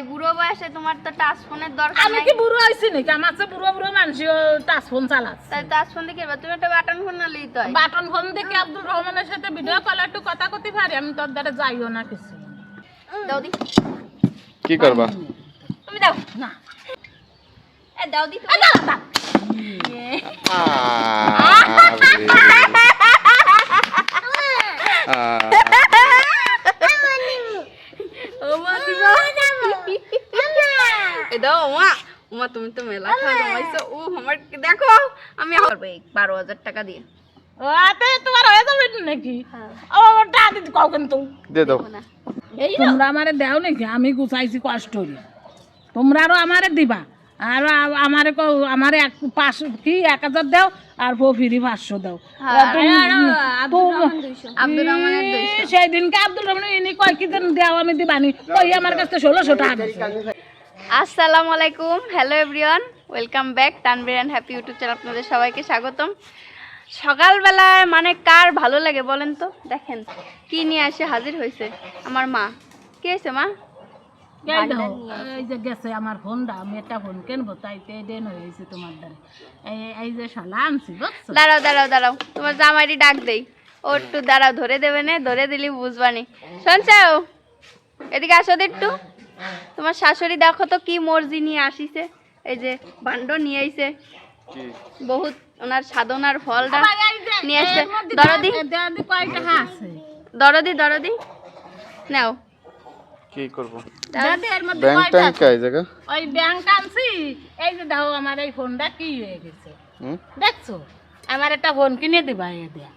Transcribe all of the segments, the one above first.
এই বুড়ো বয়সে তোমার তো টাচ ফোনের দরকার আমি নাই। কি বুড়ো হইছি নাকি? আমার তো বুড়ো বুড়ো মানুষও টাচ ফোন চালাচ্ছে। তাই টাচ ফোন দিয়ে কি করবা? তুমি একটা বাটন ফোন নিলেই তো হয়। বাটন ফোন দেখে আব্দুল রহমানের সাথে ভিডিও কলে একটু কথা কইতে পারি, আমি তোর দ্বারা যাইও না কিছু। দাও দি। কি করবা? তুমি দাও। না এ দাও দি তুমি। ও মা দিবা। এ দাও মা। মা তুমি তো মেলা খাওয়া জমাইছো। ও আমার দেখো আমি পারবো 12,000 টাকা দিয়ে। ওতে তোমার হয়ে যাবে নাকি? ও ওটা দিতে কও কিন্তু দে দাও। না। তোমরা আমারে দাও নাকি? আমি গুছাইছি কষ্ট করে, তোমরা আরো আমারে দিবা। আর আমারে আমারে 1,000 দাও আর ফিরি 500 দাও। আব্দুর রহমানের 200। সেই দিনকে আব্দুল রহমান ইনি কয় কি যেন দেও, আমি দিবানি কই আমার কাছে 1600 টাকা দিছে। আসসালামু আলাইকুম, hello everyone, welcome back Tanvir and Happy YouTube channel. আপনাদের সবাইকে স্বাগতম। সকালবেলায় মানে কার ভালো লাগে বলেন তো? দেখেন কি নিয়ে এসে হাজির হয়েছে আমার মা। কি হয়েছে মা? এই যে গেছে আমার ফোনটা, আমি একটা ফোন কিনবো তাই দেন হয়েছে তোমার দ্বারা। এই যে শালা আনছি বুঝছো? দাঁড়াও দাঁড়াও দাঁড়াও, তোমার জামাইটি ডাক দেই। ও একটু দাঁড়াও, ধরে দেবে না, ধরে দিলি বুঝবানি। শুনছাও, এদিকে আসো তো একটু। তোমার শাশুড়ি দেখো তো কি মর্জি নিয়ে আসিছে। এই যে ভাণ্ড নিয়ে আইছে, বহুত ওনার সাধনার ফলটা নিয়ে আসছে। দরদি কয়টা আছে দরদি দরদি নাও। কি করব? দাদি এর মধ্যে ব্যাংক কয়টা ট্যাঙ্ক আছে? কাই জায়গা? ওই ব্যাংক আনছি। এই যে দাও আমার এই ফোনটা কি হয়ে গেছে হুম দেখছো? আমার একটা ফোন কিনে দিবা এই দেয়া।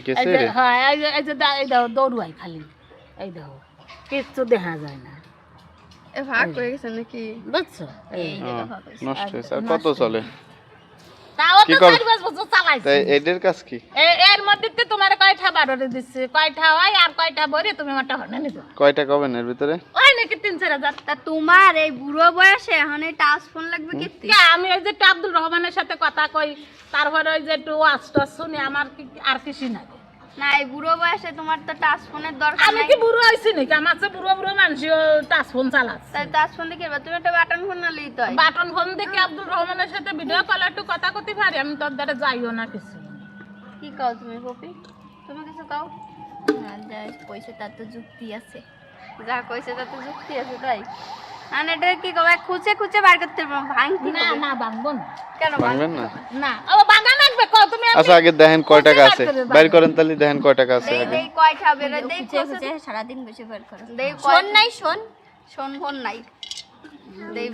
কেসে এই যে রে? হ্যাঁ এই যে এই দাও দৌড়াই খালি। এই দাও কিচ্ছু দেখা যায় না এ ভাগ হয়ে গেছে নাকি? বুঝছো? এই নষ্ট হয়েছে। আর কত চলে? তাও কি তো কর- 4-5 বছর চালাইছি। তাই এদের কাজ কি? এর মধ্যে তো তোমার কয়টা বারোরে দিচ্ছে, কয়টা হয় আর কয়টা ভরে তুমি আমারটা হনে নিবা। কয়টা কবেন এর ভিতরে? ওই নাকি 3-4 হাজার। তা তোমার এই বুড়ো বয়সে এখন এই টাচ ফোন লাগবে কি? আমি ওই যে একটু আব্দুল রহমানের সাথে কথা কই, তারপরে ওই যে একটু ওয়াজটা শুনি, আমার আর কিছু নাই। না এই বুড়ো বয়সে তোমার তো টাচ ফোনের দরকার আমি নাই। কি বুড়ো হইছি নাকি? আমার তো বুড়ো বুড়ো মানুষও টাচ ফোন চালাচ্ছে। তাই টাচ ফোন দিয়ে কি করবা? তুমি একটা বাটন ফোন নিলেই তো হয়। বাটন ফোন দেখে আব্দুল রহমানের সাথে ভিডিও কলে একটু কথা কইতে পারি, আমি তোর দ্বারা যাইও না কিছু। কি কাও তুমি পপি? তুমি কিছু কাও? হ্যাঁ, যা কইছে তার তো যুক্তি আছে। যা কইছে তার তো যুক্তি আছে তাই। আর এটা কি কবে খুঁজে খুঁজে বার করতে পারবো? ভাঙতি না না ভাঙবো না। কেন ভাঙবেন না? না ও বাগান লাগবে কও তুমি। আচ্ছা আগে দেখেন কয় টাকা আছে, বাইর করেন তাহলে দেখেন কয় টাকা আছে দেই আগে। দেই কয়টা বের হয়? দেই খুঁজে সারা দিন বসে বের করো। দেই শোন নাই শোন। শোন ফোন নাই। দেই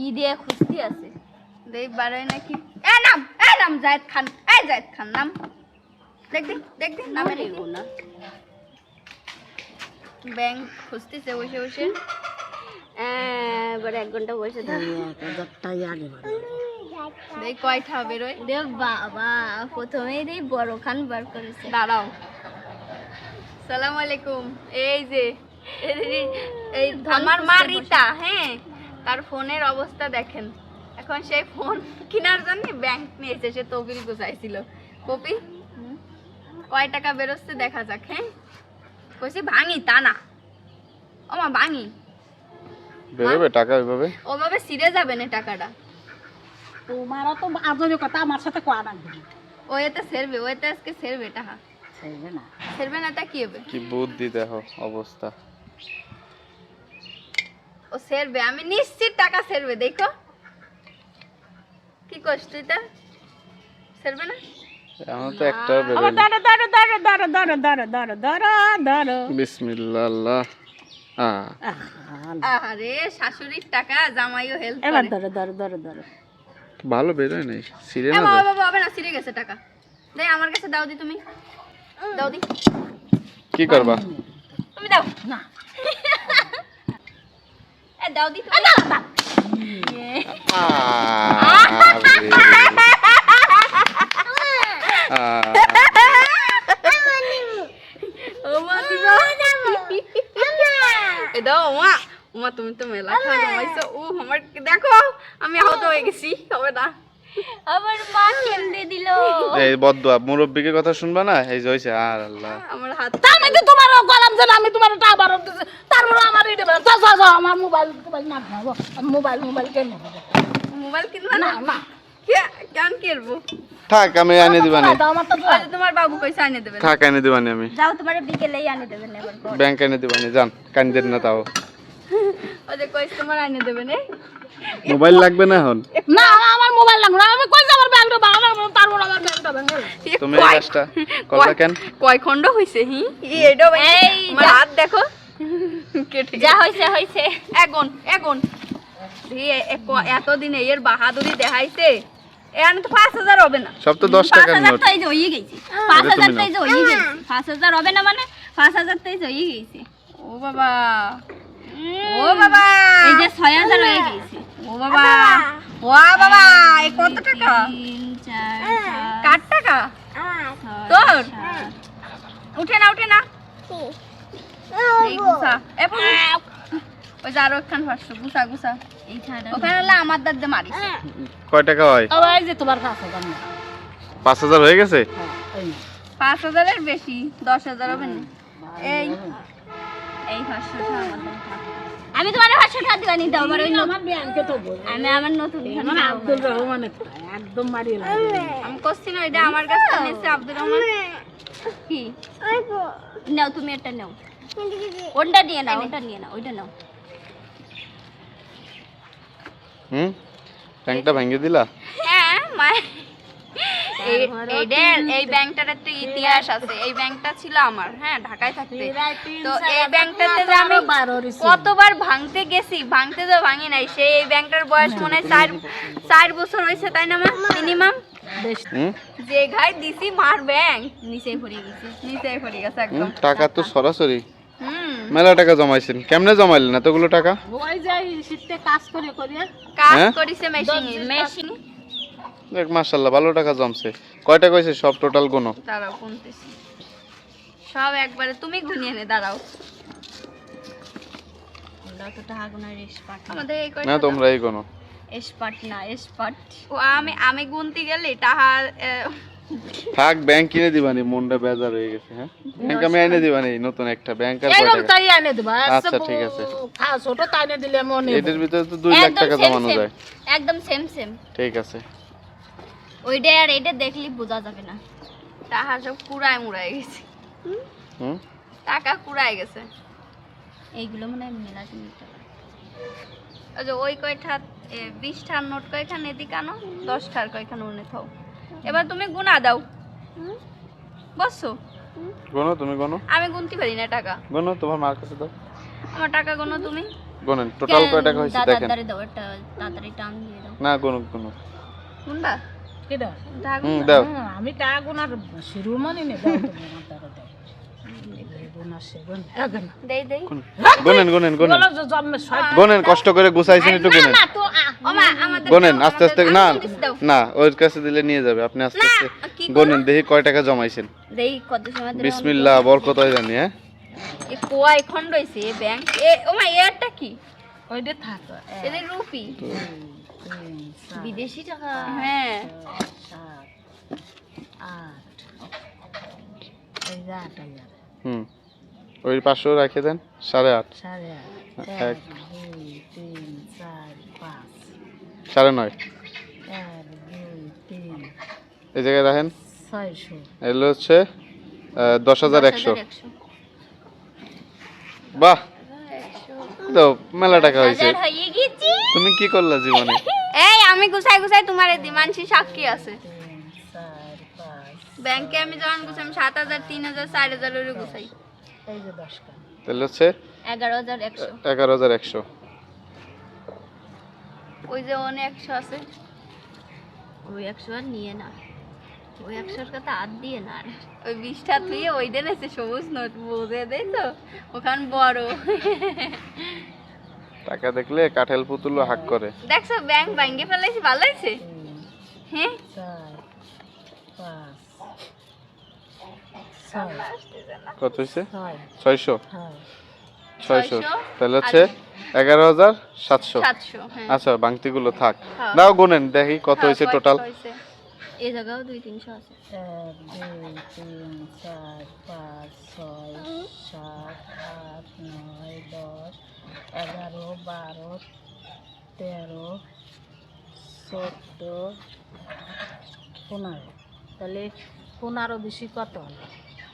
ই দিয়ে খুঁজতি আছে। দেই বাড়াই নাকি? এ নাম জায়েদ খান। এই জায়েদ খান নাম। দেখ নামে লিখো না। ব্যাংক খুঁজতেছে বসে বসে। এবার 1 ঘন্টা বসে থাক। দেই কয়টা বেরোয়? দেখ বাবা, প্রথমেই দেই বড় খান বার করেছে। দাঁড়াও। সালাম আলাইকুম। এই যে এই আমার মা রিতা, হ্যাঁ, তার ফোনের অবস্থা দেখেন। এখন সেই ফোন কেনার জন্য ব্যাংক নিয়েছে, সে তহবিল গুছাইছিল। কপি কয় টাকা বেরোচ্ছে দেখা যাক। হ্যাঁ কইছি ভাঙি তা না, ও মা ভাঙি বেরোবে টাকা ওইভাবে? ওভাবে ছিঁড়ে যাবে না টাকাটা। তোমারও তো আজব কথা আমার সাথে কোয়া লাগবে। ও এতে সেরবে, ও এতে আজকে সেরবে টাকা। সেইবে না। সেরবে না তা কি হবে? কি বুদ্ধি দেখো অবস্থা। ও সেরবে, আমি নিশ্চিত টাকা সেরবে। দেখো কি কষ্ট তুই, তা সেরবে না? আমার তো একটা আবার বেরোলো। ধরো। বিসমিল্লাহ আল্লাহ। আরে শাশুড়ির টাকা জামাইও হেল্প এবার করে। ধরো। ভালো বেরোয় নাই, সিরে এ না বাবা যায়। বাবা হবে না, ছিঁড়ে গেছে টাকা। দেই আমার কাছে দাও দি, তুমি দাও দি। কি করবা? তুমি দাও না এ দাও দি তুমি। ও মা দিবা। এ দাও মা। মা তুমি তো মেলা খাওয়া জমাইছো। ও আমার দেখো আমি আহত হয়ে গেছি। হবে না আমার মা কেমনে দিল এই বদদুয়া মুরব্বিকে কথা শুনবা না, এই যে হইছে। আর আল্লাহ, আমার হাত তা আমি তো তোমার গলাম যে আমি তোমার টাকা বারো দিছি, তারপরে আমার এই দেবে আমার মোবাইল না খাবো, মোবাইল কেন মোবাইল কিনবা না না না কেন কিনবো? থাক আমি এনে দিবানি। আমার তো ওই যে তোমার বাবু কইছে আনে দেবেন। থাক এনে দিবানি আমি। যাও তোমার বিকেলেই আনে দেবেন এবার পর। ব্যাংক এনে দিবানি, যান কান্দেন না তাও। ওই যে কইছে তোমার আনে দেবেন। মোবাইল লাগবে না এখন? না আমার মোবাইল লাগবে না, আমি কই যে আমার ব্যাগটা ভাঙা, তারপর আমার ব্যাগটা ভেঙে তুমি এই কাজটা করলা কেন? কয় খন্ড হইছে? এটাও আমার হাত দেখো কেটে যা হইছে হইছে। এখন এতদিনে এর বাহাদুরি দেখাইছে। এখানে তো 5000 হবে না, সব তো 10 টাকার 5000 নোট। তাই জই গেছে। 5000 তাই জই গেছে। 5000 হবে না মানে 5000 তাই জই গেছে। ও বাবা, ও বাবা, এই যে 6000 হয়ে গেছে। ও বাবা, ও বাবা, এই কত টাকা? 3 4 কার টাকা? তোর? উঠে না এই গুছা ওই যে আরো একখান 500 গুছা ওখানে হলে আমার দাঁত দিয়ে মারিস। কয় টাকা হয়? এই যে তোমার কাছে জানো 5000 হয়ে গেছে? 5000 এর বেশি, 10000 হবে না। এই 500 টাকা আমার দাম থাক। আমি তোমার 500 টাকা দিবানি, দাও আমার ওই আমার ব্যাংকে তো বল আমি আমার নতুন মানে আব্দুল রহমানের একদম মারিয়ে লাগে। আমি করছি না, এটা আমার কাছে নিছে আব্দুর রহমান। কি নাও তুমি এটা নাও, ওটা নিয়ে নাও, ওইটা নাও। ব্যাংকটা ভেঙে দিলা? হ্যাঁ এই ব্যাংকটার একটা ইতিহাস আছে। এই ব্যাংকটা ছিল আমার, হ্যাঁ ঢাকায় থাকতে। তো এই ব্যাংকটাতে যে আমি কতবার ভাঙতে গেছি, ভাঙতে তো ভাঙি নাই। সেই এই ব্যাংকটার বয়স মনে হয় 4 বছর হয়েছে, তাই না মা? মিনিমাম যে ঘাই দিছি মার ব্যাংক নিচেই পড়ে গেছে একদম। টাকা তো সরাসরি মেলা টাকা জমাইছেন, কেমনে জমাইলেন এতগুলো টাকা? ওই যে শীতে কাজ করিয়া কাজ হ্যাঁ? করিছে মেশিন। দেখ মাশাআল্লাহ ভালো টাকা জমছে। কয়টা কইছে সব টোটাল গুনো? দাঁড়াও গুনতেছি সব একবারে, তুমি গুনিয়ে নে। দাঁড়াও আমরা তো টাকা গুনার এক্সপার্ট আমাদের। এই না তোমরা এই গুনো এক্সপার্ট ও আমি গুনতে গেলে টাকা থাক ব্যাংক কিনে দিবানি, মনটা বেজার হয়ে গেছে। হ্যাঁ ব্যাংক আমি এনে দিবানি, নতুন একটা ব্যাংক। আর কয় এরকম টাকা? তাই এনে দেবা। আচ্ছা ঠিক আছে, ছোট তাই এনে দিলে মনে এটার ভিতরে তো 2 লাখ টাকা জমানো যায়। একদম সেম ঠিক আছে। ওইটা আর এটা দেখলি বোঝা যাবে না। টাকা সব কুড়ায় মুড়ায় গেছে। টাকা কুড়ায় গেছে। এইগুলো মনে হয় মেলা কিনতে টাকা। ওই যে ওই কয়টা 20 টার নোট কয়খান এদিকে আনো, 10 টার কয়খান ওনে থাও। এবার তুমি গুনা দাও। বসো গুনো, তুমি গুনো। আমি গুনতে পারি না টাকা। গুনো, তোমার মার কাছে দাও। আমার টাকা গুনো তুমি। গুনেন টোটাল কয় টাকা হইছে দেখেন। দাদারে দাও, একটা তাড়াতাড়ি টান দিয়ে দাও। না গুনো গুনো। গুনবা? কেডা? দাও। আমি টাকা গুনার শুরু মনে নেই। দাও তুমি আমার টাকা দাও। দেই গুনেন গুনেন গুনেন বলো যে জন্মে ছয় গুনেন, কষ্ট করে গুছাইছেন একটু গুনেন। না তো ওমা আমাদের গুনেন আস্তে আস্তে। না দাও। না ওর কাছে দিলে নিয়ে যাবে, আপনি আস্তে আস্তে কি গুনেন, দেখি কয় টাকা জমাইছেন। দেই কত সময় দিলাম। বিসমিল্লাহ বরকত হয় জানি। হ্যাঁ এ কয় খন্ড হইছে ব্যাংক? ওমা এরটা কি? ওইটা থাক। এটা রুপি, 3 4 বিদেশি টাকা। হ্যাঁ 8 এই যে 8000 ওই 500 রেখে দেন, 8.5 8.5 এক 2 3 4 5 9.5 1 2 3 এই জায়গায় রাখেন। 600 এগুলো হচ্ছে 10,100। বাহ তো মেলা টাকা হয়েছে। হাজার হয়ে গেছি। তুমি কি করলা জীবনে? এই আমি গুছাই তোমারে দিমানসি সাক্ষী আছে। 3 4 5 ব্যাংকে আমি যখন গুছাই 7,000 3,000 4,000 এর গুছাই। এই যে 10 টাকা। তাহলে হচ্ছে 11,100। 11,100। ওই যে অনেক 100 আছে, ওই 100 আর নিয়ে না, ওই 100 এর কথা আর দিয়ে না। ওই 20টা তুই ওই দেন এসে সবুজ নোট বোঝে দেই তো ওখান বড়। টাকা দেখলে কাঠেল পুতুলও হাক করে। দেখছো ব্যাংক ভাঙে ফেলাইছি, ভালো হইছে। হ্যাঁ 4 5 কত হইছে? 6 600। হ্যাঁ 600 তাহলে হচ্ছে 11,700। 700 হ্যাঁ আচ্ছা বাংতিগুলো থাক, হ্যাঁ। দাও গুনেন দেখি কত হয়েছে কয় টোটাল। টাকা হইছে? এই জায়গাও 2-300 আছে। 1 2 3 4 5 6 7 8 9 10 11 12 13 14 15 তাহলে 15 বেশি কত হলো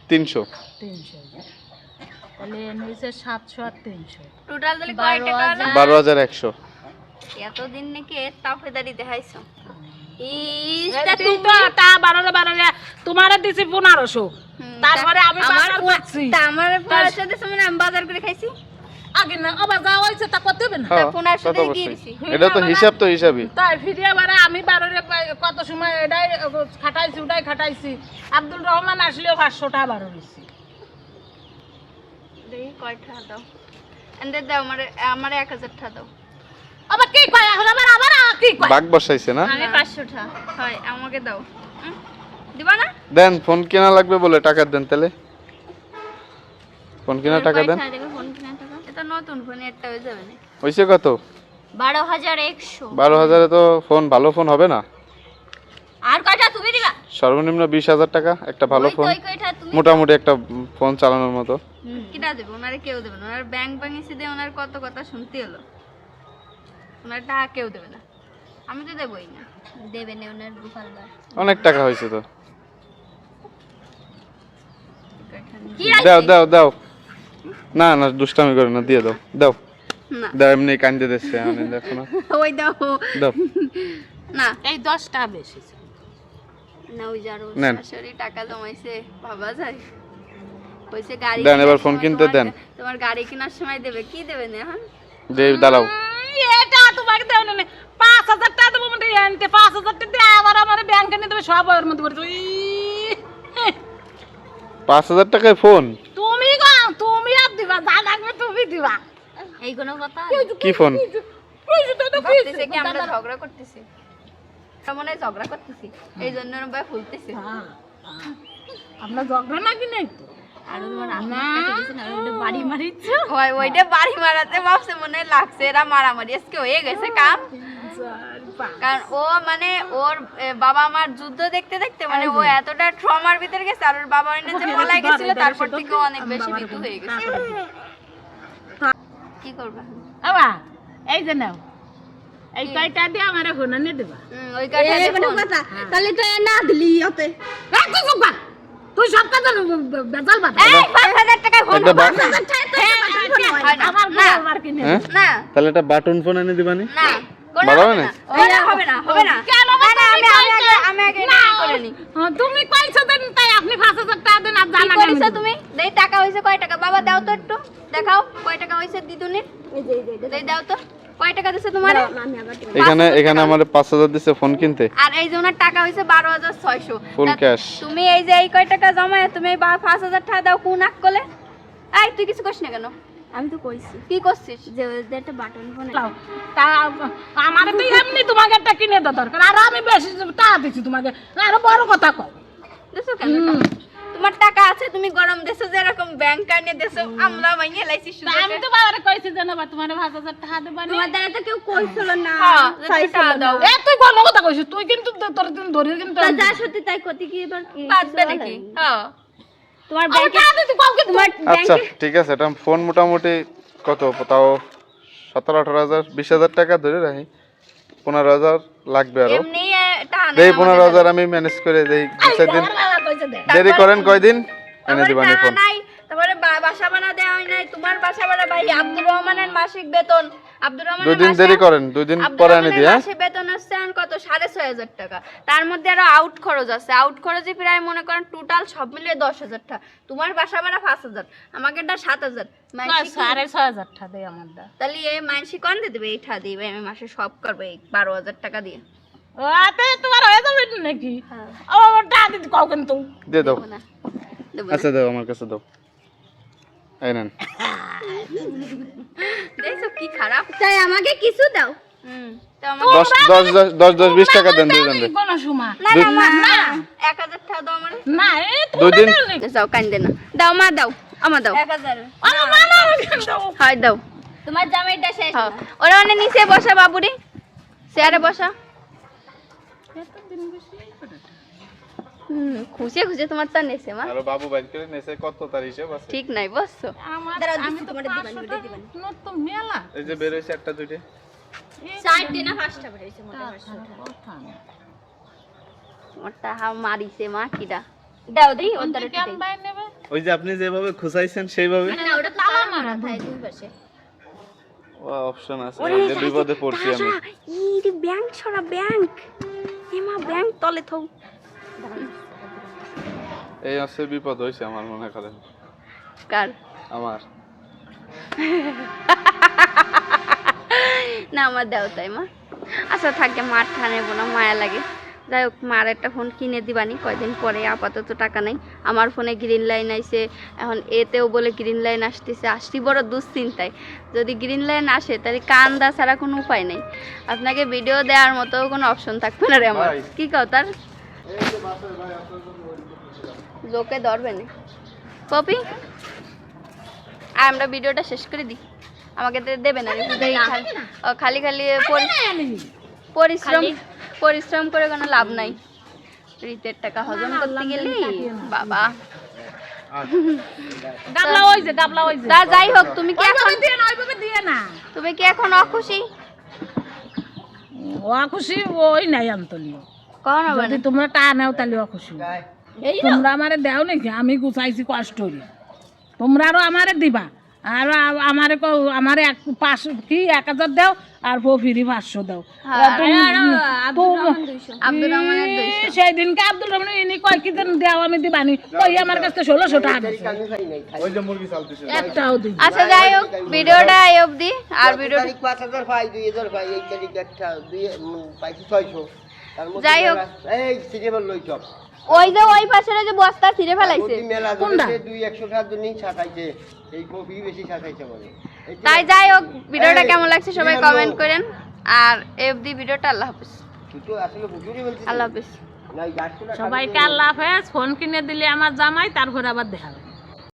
300। 300 তাহলে হয়েছে 700 আর 300 টোটাল তাহলে কয় টাকা হলো? 12,100। এতদিন নাকি তাফেদারি দেখাইছো। তুই তো তা 12 তোমারে দিছি 1500 তারপরে আমি বাজার করছি আমার পয়সা দিছো মানে আমি বাজার করে খাইছি। আগে না আবার যা হইছে তা করতে হবে না হ্যাঁ, 1500 কত দিয়ে অবশ্যই। দিয়েছি। এটা তো হিসাব তো হিসাবই। তাই ফিরে বারে আমি 12 কত সময় এটাই খাটাইছি ওটাই খাটাইছি আব্দুল রহমান আসলেও 500 টাকা 12 দিছি দেখি কয় টাকা দাও। এন্ড দাও আমার 1000 টাকা দাও। আবার কি কয় এখন আবার কি কয় বাগ বসাইছে না? আমি 500 টাকা হয় আমাকে দাও। দিবা না? দেন, ফোন কেনা লাগবে বলে টাকা দেন তাহলে। ফোন কেনা টাকা দেন। ফোন কিনা টাকা। এটা নতুন ফোন একটা হয়ে যাবে না। হইছে কত? 12,100। 12,000 এ তো ফোন, ভালো ফোন হবে না। আর কয়টা তুমি দিবা? সর্বনিম্ন 20,000 টাকা একটা ভালো ফোন, ওই কয়টা তুমি মোটামুটি একটা ফোন চালানোর মতো। কিটা দেব? ওনারে কেউ দেবে না। ওনার ব্যাংক ভাঙিয়েছে দিয়ে ওনার কত কথা শুনতে হলো। ওনার টাকা কেউ দেবে না। আমি তো দেবই না। দেবে না ওনার গোপালবার। অনেক টাকা হয়েছে তো। কি দাও দাও দাও। না না দুষ্টামি করে না, দিয়ে দাও দাও না দাও, এমনি কান্দে দিচ্ছে আমি দেখো না। ওই দাও দাও না এই 10 টাকা বেশি না ওই যারো নেন। শাশুড়ি টাকা জমাইছে ভাবা যায়। কইছে গাড়ি দেন, এবার কেনার ফোন সময় কিনতে দেন। তোমার গাড়ি কেনার সময় দেবে, কি দেবে না এখন? যে দাঁড়াও, এটা তোমাকে দেও না 5000 টাকা দেবো মানে আনতে 5000 টাকা দিয়ে আবার আমার ব্যাংকে নিয়ে দেবে সব এর মধ্যে পড়ে 5,000 টাকায় ফোন? তুমি গো তুমি আর দিবা যা লাগবে তুমি দিবা এই কোনো কথা? কি ফোন? ভাবতেছে কি আমরা ঝগড়া করতেছি? আমরা মনে হয় ঝগড়া করতেছি, এই জন্য ওরা ভাই ফুলতেছে। আমরা ঝগড়া নাকি নাই তো আর তোমার বাড়ি মারিছো? ওইটা বাড়ি মারাতে ভাবছে মনে হয় লাগছে, এরা মারামারি আজকে হয়ে গেছে কাম। কারণ ও মানে ওর বাবা মার যুদ্ধ দেখতে দেখতে মানে ও এতটা ট্রমার ভিতরে গেছে, আর ওর বাবা এনে যে পলাই গেছিল তারপর থেকে ও অনেক বেশি ভীতু হয়ে গেছে। কি করবা? আবা এই যে নাও এই কয়টা দিয়ে আমারে ফোন নিয়ে দেবা ওই কাটা তাহলে তো না দিলি ওতে তুই সব কথা বেজাল বাদ এই 5000 টাকা ফোন, একটা 5000 টাকা তো হয় না। আমার না আমার কিনে হ্যাঁ না তাহলে একটা বাটন ফোন এনে দিবানি? না কোনো ভালো হবে হবে না, না? হবে না হবে না। কেন না না আমি আগে না এটা করে নি। তুমি কইছো দেন তাই আপনি 5000 টাকা দেন আর কি জানা করেছো তুমি? দেই টাকা হইছে কয় টাকা? বাবা দাও তো একটু দেখাও কয় টাকা হইছে দিদুনির। দেই দাও তো কয় টাকা দিছে তোমারে? এখানে আমার 5,000 দিছে ফোন কিনতে, আর এই যে ওনার টাকা হইছে 12,600 ফুল ক্যাশ। তুমি এই যে এই কয় টাকা জমায় তুমি এই 5,000 টাকা দাও কোন আক কলে? এই তুই কিছু কইছ না কেন? আমি তো কইছি। কি করছিস? যে একটা বাটন ফোন তা আমারে তো এমনি তোমাকে একটা কিনে দাও দরকার আর আমি বেশি টাকা দিছি তোমাকে আরো বড় কথা কও দেছো কেন? তোমার টাকা আছে তুমি গরম দেছো যে এরকম ব্যাংক কার্ডে দেছো, আমরা মাইনে লাইছি শুধু। আমি তো বাবারে কইছি যে না তোমারে 5000 টাকা দেবা নি তোমার দ্বারা তো কেউ কইছিল না। হ্যাঁ টাকা দাও। এ তুই কোন কথা কইছিস তুই কিন্তু তোর দিন ধরে কিন্তু যা সত্যি তাই কতি কি এবার বাদবে নাকি? হ্যাঁ তোমার ব্যাংকে ব্যাংকে তুই কাউকে তোমার আচ্ছা ঠিক আছে, এটা ফোন মোটামুটি কত তাও 17-18,000 20,000 টাকা ধরে রাখি, 15,000 লাগবে আরো। এমনি টাকা দেই 15,000 আমি ম্যানেজ করে দেই, 2-4 দিন দেরি করেন, কয়দিন এনে দিবানি ফোন। নাই তারপরে বাসা ভাড়া দেওয়া হয় নাই, তোমার বাসা ভাড়া ভাই আব্দুর রহমানের মাসিক বেতন, আব্দুর 2 রহমানের দিন দেরি করেন, 2 দিন পরে এনে দিই। হ্যাঁ মাসে বেতন হচ্ছে এখন কত 6,500 টাকা, তার মধ্যে আরো আউট খরচ আছে, আউট খরচে প্রায় মনে করেন টোটাল সব মিলিয়ে 10,000 টাকা। তোমার বাসা ভাড়া 5,000, আমাকে এটা 7,000, 6,500 টাকা দেই আমার দা তাহলে এই মানসি কোন দিবে? এইটা দিবে আমি মাসে সব করব এই 12,000 টাকা দিয়ে। ওতে তোমার হয়ে যাবে নাকি ও টাকা দিতে কাউ কিন্তু দিয়ে দাও। না দেব আচ্ছা দাও, আমার কাছে দাও, এই নেন। দেখছো কি খারাপ, তাই আমাকে কিছু দাও। তো আমাকে 10 20 টাকা দেন দুইজন রে। কোন সময় না না না 1,000 টাকা দাও আমারে। না এই 2 দিন যাও কান্দে না, দাও মা দাও, আমা দাও 1,000। আরে না না কিন্তু হয় দাও তোমার জামাইটা শেষ ওরা মানে নিচে বসা বাবুরি চেয়ারে বসা খুশি খুশি তোমার তা নেছে মা আর বাবু বাইর করে নেছে কত তার হিসাব আছে ঠিক নাই বসছো আমি তো 500 টাকা নতুন মেলা এই যে বের হইছে একটা দুইটা 60 না 5টা বেরিয়েছে মোটা হাও মারিছে মা কিডা দাও দেই ওদের ওই যে আপনি যেভাবে খুঁচাইছেন সেইভাবে না ওটা তালা মারা থাকে দুই পাশে ও অপশন আছে এই যে বিপদে পড়ছি আমি ই রে ব্যাংক ছড়া ব্যাংক এমা ব্যাংক তলে থৌ এই আছে বিপদ হইছে আমার মনে করেন কার আমার না আমার দাও তাই মা আচ্ছা থাকে মার ঠানে বোনা মায়া লাগে যাই হোক মার একটা ফোন কিনে দিবানি কয়দিন পরে আপাতত টাকা নাই আমার ফোনে গ্রিন লাইন আইছে এখন এতেও বলে গ্রিন লাইন আসতেছে আসছি বড় দুশ্চিন্তায় যদি গ্রিন লাইন আসে তাহলে কান্দা ছাড়া কোনো উপায় নেই আপনাকে ভিডিও দেওয়ার মতো কোনো অপশন থাকবে না রে আমার কি কও তার জোকে ধরবে না পপি আর আমরা ভিডিওটা শেষ করে দিই আমাকে তো দেবে না খালি খালি পরিশ্রম করে কোনো লাভ নাই রিতের টাকা হজম করতে গেলে বাবা গাবলা হইছে তা যাই হোক তুমি কি এখন দিয়ে না ওইভাবে দিয়ে না তুমি কি এখন অখুশি খুশি ওই নাই আন্তলিও কোন হবে যদি তোমরা টা নাও তাহলে খুশি তোমরা আমারে দাও নাকি আমি গুছাইছি কষ্ট করে তোমরা আরো আমারে দিবা আর আমারে আমারে 1000 দাও আর ফিরি 500 দাও আব্দুর রহমানের 200 সেই দিনকে আব্দুল রহমান ইনি কয় কি দেন দাও আমি দিবানি কই আমার কাছে 1600 টাকা ওই যে মুরগি চালতেছে একটাও দিই আচ্ছা যাই হোক ভিডিওটা এই অবধি আর ভিডিও 5000 পাই 2000 পাই এই তারিখ একটা পাইছি 600 তার মধ্যে যাই হোক এই সিনেমার লই সব ওই যে ওই পাশের যে বস্তা ছিঁড়ে ফেলাইছে মেলা কোনটা? 200 টাকার জন্য ছাটাইছে এই কফি বেশি ছাটাইছে বলে তাই যাই হোক ভিডিওটা কেমন লাগছে সবাই কমেন্ট করেন আর এফডি ভিডিওটা আল্লাহ হাফেজ তুই আসলে বুঝুনি বলছিস আল্লাহ হাফেজ না এই গাছটা সবাইকে আল্লাহ হাফেজ ফোন কিনে দিলে আমার জামাই তারপর আবার দেখা হবে